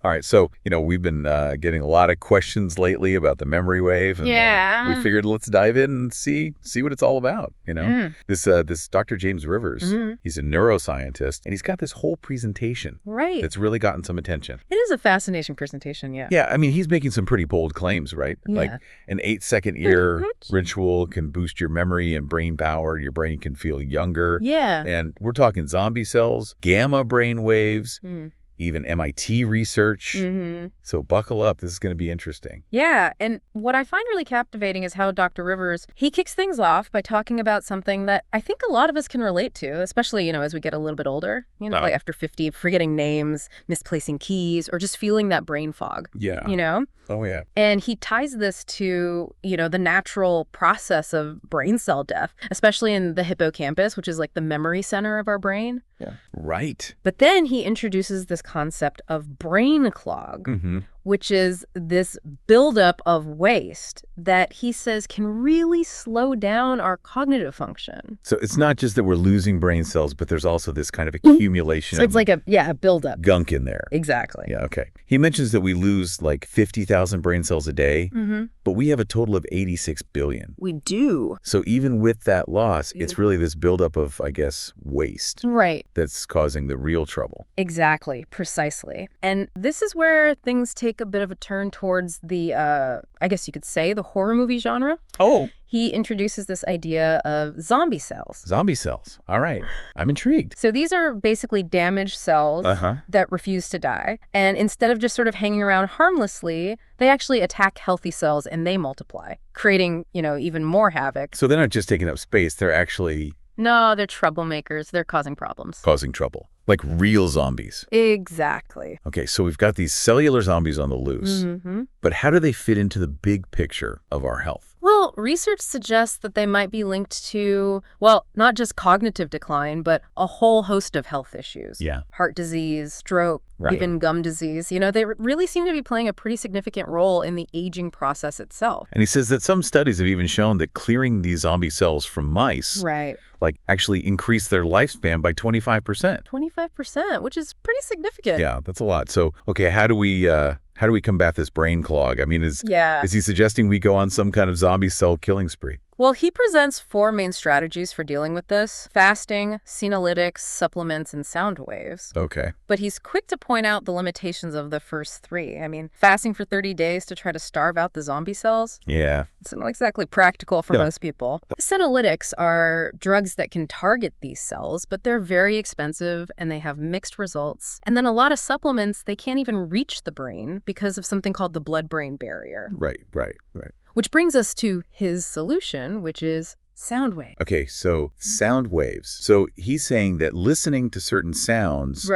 All right, so, we've been getting a lot of questions lately about the memory wave, and we figured let's dive in and see what it's all about, This Dr. James Rivers, he's a neuroscientist, and he's got this whole presentation that's really gotten some attention. It is a fascinating presentation, yeah. Yeah, I mean, he's making some pretty bold claims, right? Yeah. Like an 8-second ear ritual can boost your memory and brain power. Your brain can feel younger. Yeah. And we're talking zombie cells, gamma brain waves, even MIT research. So buckle up. This is going to be interesting. Yeah. And what I find really captivating is how Dr. Rivers, he kicks things off by talking about something that I think a lot of us can relate to, especially, as we get a little bit older, like after 50, forgetting names, misplacing keys, or just feeling that brain fog. Yeah. Oh, yeah. And he ties this to, the natural process of brain cell death, especially in the hippocampus, which is like the memory center of our brain. Yeah. Right. But then he introduces this concept of brain clog, which is this buildup of waste that he says can really slow down our cognitive function. So it's not just that we're losing brain cells, but there's also this kind of accumulation. So it's like a buildup. Gunk in there. Exactly. Yeah, okay. He mentions that we lose like 50,000 brain cells a day, but we have a total of 86 billion. We do. So even with that loss, it's really this buildup of, I guess, waste. Right. That's causing the real trouble. Exactly. Precisely. And this is where things take a bit of a turn towards the, I guess you could say, the horror movie genre. Oh. He introduces this idea of zombie cells. Zombie cells. All right. I'm intrigued. So these are basically damaged cells that refuse to die. And instead of just sort of hanging around harmlessly, they actually attack healthy cells and they multiply, creating, even more havoc. So they're not just taking up space. They're actually... No, they're troublemakers. They're causing problems. Causing trouble. Like real zombies. Exactly. Okay, so we've got these cellular zombies on the loose. But how do they fit into the big picture of our health? Well, research suggests that they might be linked to, well, not just cognitive decline, but a whole host of health issues. Yeah. Heart disease, stroke, even gum disease. They really seem to be playing a pretty significant role in the aging process itself. And he says that some studies have even shown that clearing these zombie cells from mice actually increase their lifespan by 25%. 25%, which is pretty significant. Yeah, that's a lot. So, okay, how do we combat this brain clog? I mean, is he suggesting we go on some kind of zombie cell killing spree? Well, he presents 4 main strategies for dealing with this: fasting, senolytics, supplements, and sound waves. Okay. But he's quick to point out the limitations of the first 3. I mean, fasting for 30 days to try to starve out the zombie cells? Yeah. It's not exactly practical for most people. Senolytics are drugs that can target these cells, but they're very expensive and they have mixed results. And then a lot of supplements, they can't even reach the brain because of something called the blood-brain barrier. Right. Which brings us to his solution, which is sound waves. Okay, so sound waves. So he's saying that listening to certain sounds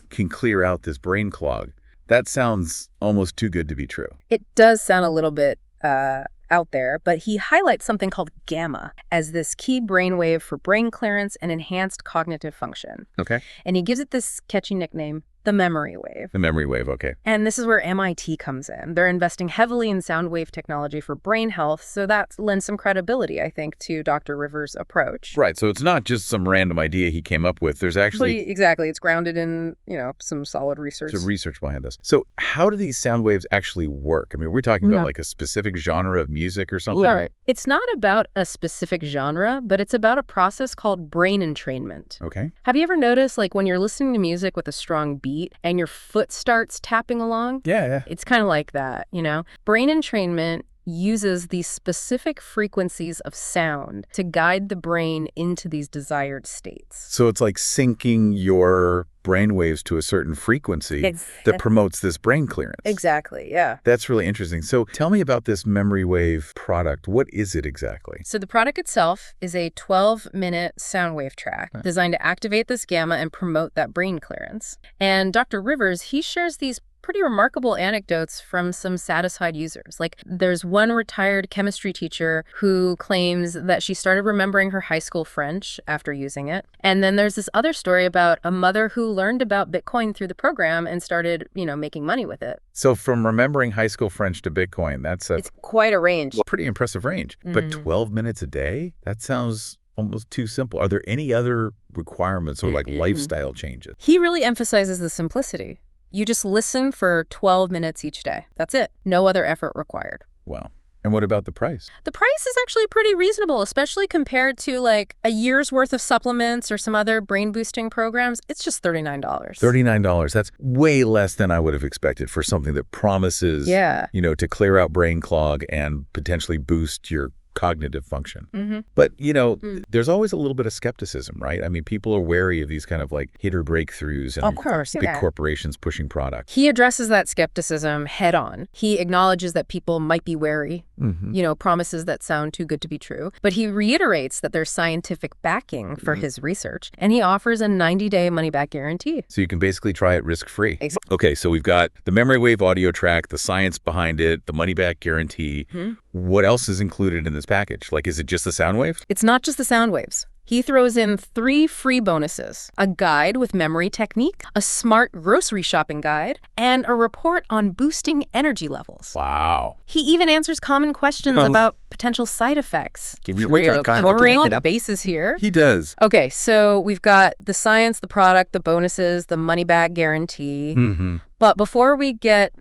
can clear out this brain clog. That sounds almost too good to be true. It does sound a little bit out there, but he highlights something called gamma as this key brainwave for brain clearance and enhanced cognitive function. Okay. And he gives it this catchy nickname, the memory wave. The memory wave, okay. And this is where MIT comes in. They're investing heavily in sound wave technology for brain health, so that lends some credibility, I think, to Dr. Rivers' approach. Right, so it's not just some random idea he came up with. There's actually... Exactly. It's grounded in, some solid research. Some research behind this. So how do these sound waves actually work? I mean, we're talking about like a specific genre of music or something? Right. It's not about a specific genre, but it's about a process called brain entrainment. Okay. Have you ever noticed, like, when you're listening to music with a strong beat and your foot starts tapping along? Yeah. It's kind of like that, Brain entrainment uses these specific frequencies of sound to guide the brain into these desired states. So it's like syncing your brainwaves to a certain frequency that promotes this brain clearance. Exactly, yeah. That's really interesting. So tell me about this memory wave product. What is it exactly? So the product itself is a 12-minute sound wave track designed to activate this gamma and promote that brain clearance. And Dr. Rivers, he shares these pretty remarkable anecdotes from some satisfied users. Like, there's one retired chemistry teacher who claims that she started remembering her high school French after using it. And then there's this other story about a mother who learned about Bitcoin through the program and started, making money with it. So from remembering high school French to Bitcoin, it's quite a range. Pretty impressive range. But 12 minutes a day? That sounds almost too simple. Are there any other requirements or lifestyle changes? He really emphasizes the simplicity. You just listen for 12 minutes each day. That's it. No other effort required. Wow. And what about the price? The price is actually pretty reasonable, especially compared to like a year's worth of supplements or some other brain boosting programs. It's just $39. $39. That's way less than I would have expected for something that promises, to clear out brain clog and potentially boost your cognitive function. But, there's always a little bit of skepticism, right? I mean, people are wary of these kind of like hitter breakthroughs and of course, big corporations pushing products. He addresses that skepticism head on. He acknowledges that people might be wary, promises that sound too good to be true. But he reiterates that there's scientific backing for his research, and he offers a 90-day money-back guarantee. So you can basically try it risk-free. Exactly. Okay, so we've got the memory wave audio track, the science behind it, the money-back guarantee. What else is included in this package? Like, is it just the sound waves? It's not just the sound waves. He throws in 3 free bonuses: a guide with memory technique, a smart grocery shopping guide, and a report on boosting energy levels. Wow. He even answers common questions about potential side effects. Covering bases here. He does. Okay, so we've got the science, the product, the bonuses, the money-back guarantee. But before we get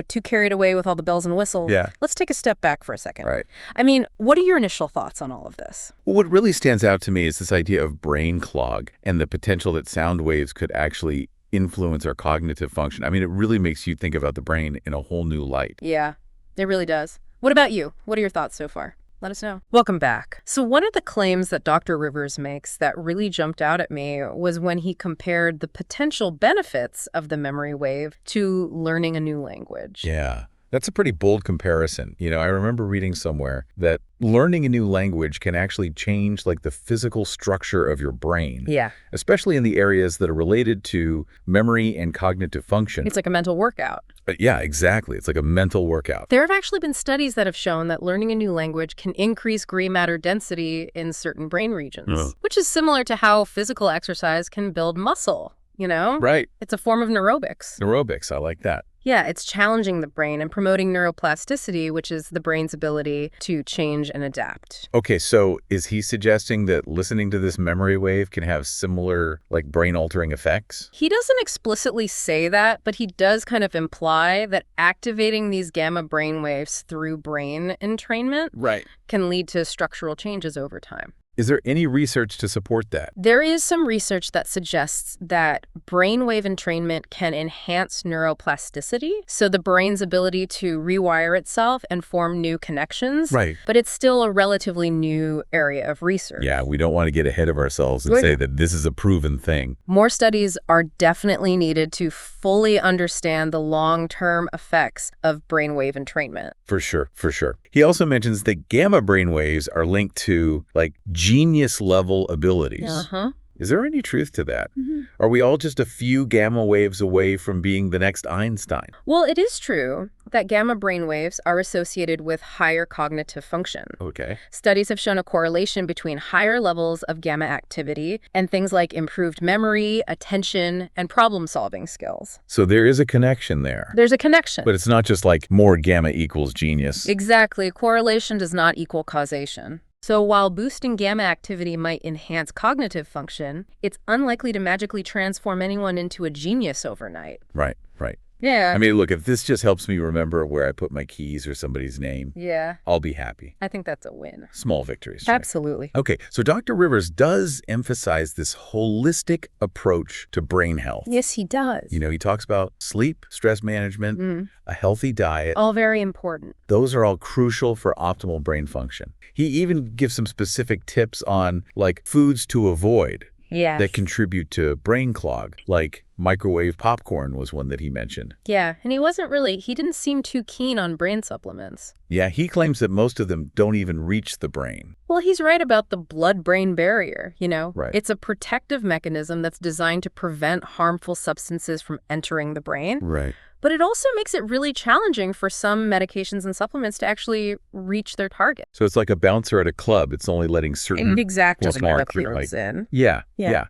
too carried away with all the bells and whistles. Let's take a step back for a second. Right. I mean, what are your initial thoughts on all of this? Well, what really stands out to me is this idea of brain clog and the potential that sound waves could actually influence our cognitive function. I mean, it really makes you think about the brain in a whole new light. Yeah, it really does. What about you? What are your thoughts so far? Let us know. Welcome back. So one of the claims that Dr. Rivers makes that really jumped out at me was when he compared the potential benefits of the memory wave to learning a new language. Yeah. That's a pretty bold comparison. I remember reading somewhere that learning a new language can actually change like the physical structure of your brain. Yeah. Especially in the areas that are related to memory and cognitive function. It's like a mental workout. Yeah, exactly. It's like a mental workout. There have actually been studies that have shown that learning a new language can increase gray matter density in certain brain regions, which is similar to how physical exercise can build muscle, Right. It's a form of neurobics. Neurobics, I like that. Yeah, it's challenging the brain and promoting neuroplasticity, which is the brain's ability to change and adapt. Okay, so is he suggesting that listening to this memory wave can have similar, like, brain-altering effects? He doesn't explicitly say that, but he does kind of imply that activating these gamma brain waves through brain entrainment can lead to structural changes over time. Is there any research to support that? There is some research that suggests that brainwave entrainment can enhance neuroplasticity, so the brain's ability to rewire itself and form new connections. Right. But it's still a relatively new area of research. Yeah, we don't want to get ahead of ourselves and say that this is a proven thing. More studies are definitely needed to fully understand the long-term effects of brainwave entrainment. For sure, for sure. He also mentions that gamma brainwaves are linked to, like, genius-level abilities. Is there any truth to that? Are we all just a few gamma waves away from being the next Einstein? Well, it is true that gamma brain waves are associated with higher cognitive function. Okay. Studies have shown a correlation between higher levels of gamma activity and things like improved memory, attention, and problem-solving skills. So there is a connection there. There's a connection. But it's not just like more gamma equals genius. Exactly. Correlation does not equal causation. So while boosting gamma activity might enhance cognitive function, it's unlikely to magically transform anyone into a genius overnight. Right, right. Yeah. I mean, look, if this just helps me remember where I put my keys or somebody's name, I'll be happy. I think that's a win. Small victories. Absolutely. Okay, so Dr. Rivers does emphasize this holistic approach to brain health. Yes, he does. He talks about sleep, stress management, a healthy diet. All very important. Those are all crucial for optimal brain function. He even gives some specific tips on, like, foods to avoid. Yes. That contribute to brain clog, like microwave popcorn was one that he mentioned. Yeah, and he didn't seem too keen on brain supplements. Yeah, he claims that most of them don't even reach the brain. Well, he's right about the blood-brain barrier, Right. It's a protective mechanism that's designed to prevent harmful substances from entering the brain. Right. But it also makes it really challenging for some medications and supplements to actually reach their target. So it's like a bouncer at a club. It's only letting certain exactly clearance in. Yeah.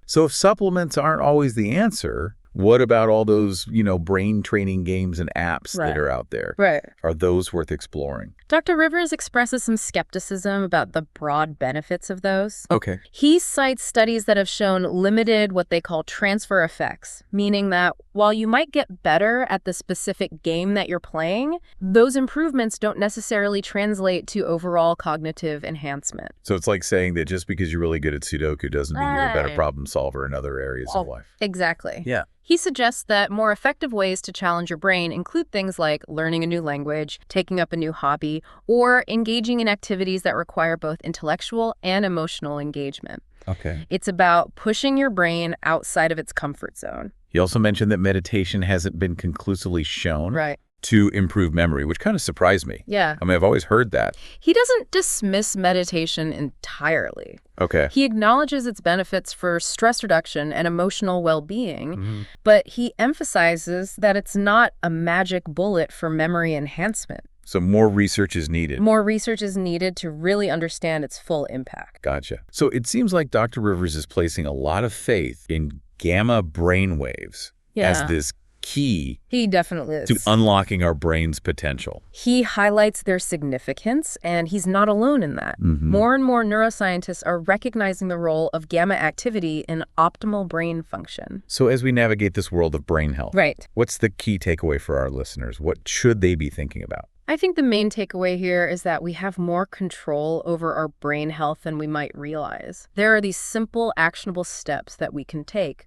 So if supplements aren't always the answer, What about all those, brain training games and apps that are out there? Right. Are those worth exploring? Dr. Rivers expresses some skepticism about the broad benefits of those. Okay. He cites studies that have shown limited what they call transfer effects, meaning that while you might get better at the specific game that you're playing, those improvements don't necessarily translate to overall cognitive enhancement. So it's like saying that just because you're really good at Sudoku doesn't mean you're a better problem solver in other areas of life. Exactly. Yeah. He suggests that more effective ways to challenge your brain include things like learning a new language, taking up a new hobby, or engaging in activities that require both intellectual and emotional engagement. Okay. It's about pushing your brain outside of its comfort zone. He also mentioned that meditation hasn't been conclusively shown to improve memory, which kind of surprised me. Yeah. I mean, I've always heard that. He doesn't dismiss meditation entirely. Okay. He acknowledges its benefits for stress reduction and emotional well-being, but he emphasizes that it's not a magic bullet for memory enhancement. So more research is needed. More research is needed to really understand its full impact. Gotcha. So it seems like Dr. Rivers is placing a lot of faith in gamma brain waves as this key He definitely is. to unlocking our brain's potential. He highlights their significance, and he's not alone in that. More and more neuroscientists are recognizing the role of gamma activity in optimal brain function. So as we navigate this world of brain health, what's the key takeaway for our listeners? What should they be thinking about? I think the main takeaway here is that we have more control over our brain health than we might realize. There are these simple, actionable steps that we can take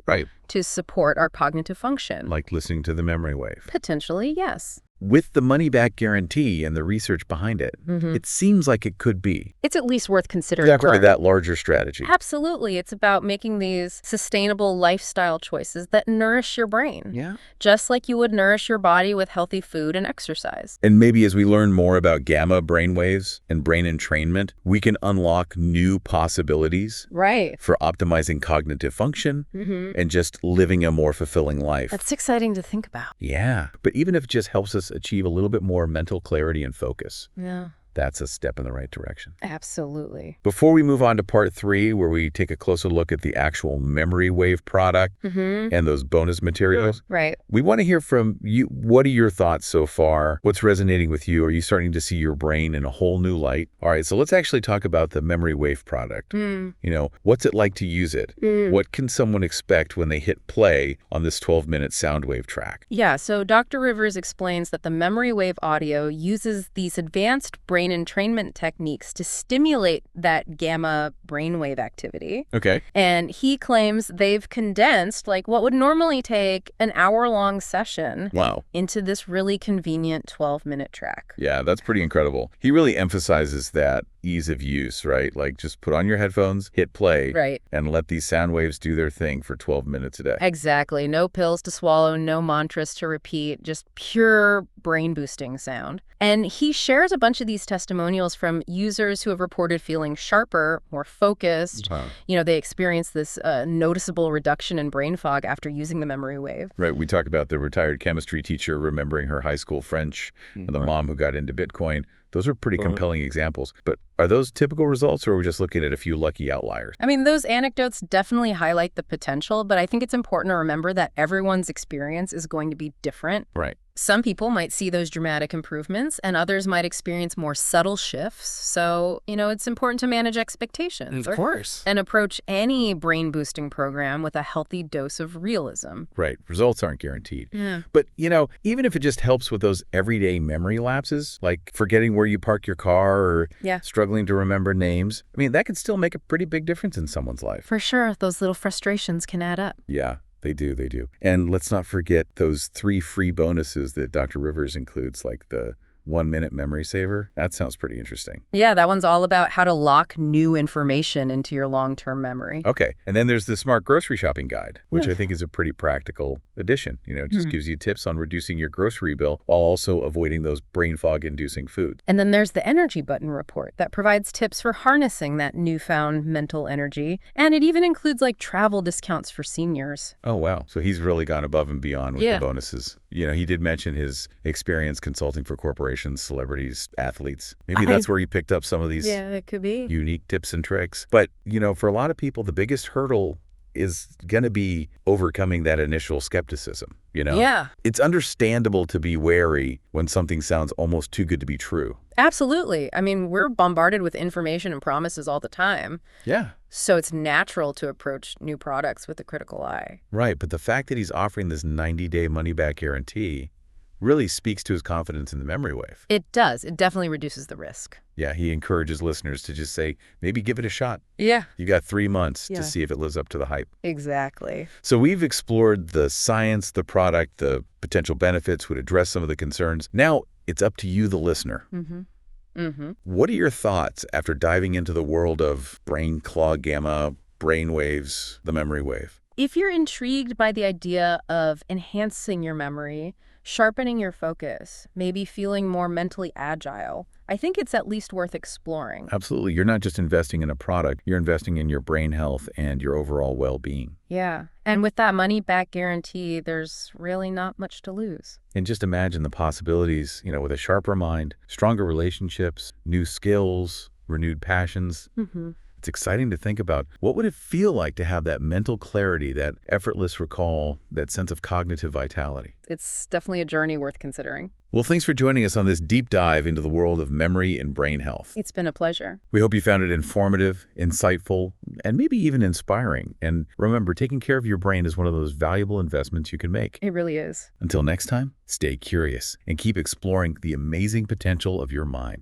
to support our cognitive function. Like listening to the memory wave. Potentially, yes. With the money-back guarantee and the research behind it, it seems like it could be. It's at least worth considering. Exactly that larger strategy. Absolutely. It's about making these sustainable lifestyle choices that nourish your brain. Yeah. Just like you would nourish your body with healthy food and exercise. And maybe as we learn more about gamma brainwaves and brain entrainment, we can unlock new possibilities for optimizing cognitive function and just living a more fulfilling life. That's exciting to think about. Yeah. But even if it just helps us achieve a little bit more mental clarity and focus. Yeah. That's a step in the right direction. Absolutely. Before we move on to part 3, where we take a closer look at the actual memory wave product and those bonus materials, we want to hear from you. What are your thoughts so far? What's resonating with you? Are you starting to see your brain in a whole new light? All right, so let's actually talk about the memory wave product. What's it like to use it? What can someone expect when they hit play on this 12-minute sound wave track? Yeah, so Dr. Rivers explains that the memory wave audio uses these advanced brain entrainment techniques to stimulate that gamma brainwave activity. Okay. And he claims they've condensed like what would normally take an hour-long session into this really convenient 12-minute track. Yeah, that's pretty incredible. He really emphasizes that ease of use, right? Like just put on your headphones, hit play, and let these sound waves do their thing for 12 minutes a day. Exactly. No pills to swallow, no mantras to repeat, just pure brain-boosting sound. And he shares a bunch of these testimonials from users who have reported feeling sharper, more focused. They experience this noticeable reduction in brain fog after using the memory wave. Right. We talk about the retired chemistry teacher remembering her high school French and the mom who got into Bitcoin. Those are pretty compelling examples. But are those typical results, or are we just looking at a few lucky outliers? I mean, those anecdotes definitely highlight the potential, but I think it's important to remember that everyone's experience is going to be different. Right. Some people might see those dramatic improvements, and others might experience more subtle shifts. So, it's important to manage expectations. Of course. And approach any brain-boosting program with a healthy dose of realism. Right. Results aren't guaranteed. Yeah. But, even if it just helps with those everyday memory lapses, like forgetting where you park your car or struggling to remember names, I mean, that can still make a pretty big difference in someone's life. For sure. Those little frustrations can add up. Yeah. They do. They do. And let's not forget those 3 free bonuses that Dr. Rivers includes, like the 1-minute memory saver. That sounds pretty interesting. Yeah, that one's all about how to lock new information into your long-term memory. Okay. And then there's the Smart Grocery Shopping Guide, which I think is a pretty practical addition. It just gives you tips on reducing your grocery bill while also avoiding those brain fog-inducing foods. And then there's the Energy Button report that provides tips for harnessing that newfound mental energy. And it even includes like travel discounts for seniors. Oh, wow. So he's really gone above and beyond with the bonuses. He did mention his experience consulting for corporations, celebrities, athletes. Maybe that's where he picked up some of these it could be unique tips and tricks. But, for a lot of people, the biggest hurdle is going to be overcoming that initial skepticism, Yeah. It's understandable to be wary when something sounds almost too good to be true. Absolutely. I mean, we're bombarded with information and promises all the time. Yeah. So it's natural to approach new products with a critical eye. Right, but the fact that he's offering this 90-day money-back guarantee really speaks to his confidence in the memory wave. It does. It definitely reduces the risk. Yeah, he encourages listeners to just say, maybe give it a shot. Yeah. You got 3 months to see if it lives up to the hype. Exactly. So we've explored the science, the product, the potential benefits, would address some of the concerns. Now it's up to you, the listener. What are your thoughts after diving into the world of brain clog gamma, brain waves, the memory wave? If you're intrigued by the idea of enhancing your memory, sharpening your focus, maybe feeling more mentally agile, I think it's at least worth exploring. Absolutely. You're not just investing in a product, you're investing in your brain health and your overall well-being. Yeah. And with that money-back guarantee, there's really not much to lose. And just imagine the possibilities, with a sharper mind, stronger relationships, new skills, renewed passions. It's exciting to think about. What would it feel like to have that mental clarity, that effortless recall, that sense of cognitive vitality? It's definitely a journey worth considering. Well, thanks for joining us on this deep dive into the world of memory and brain health. It's been a pleasure. We hope you found it informative, insightful, and maybe even inspiring. And remember, taking care of your brain is one of those valuable investments you can make. It really is. Until next time, stay curious and keep exploring the amazing potential of your mind.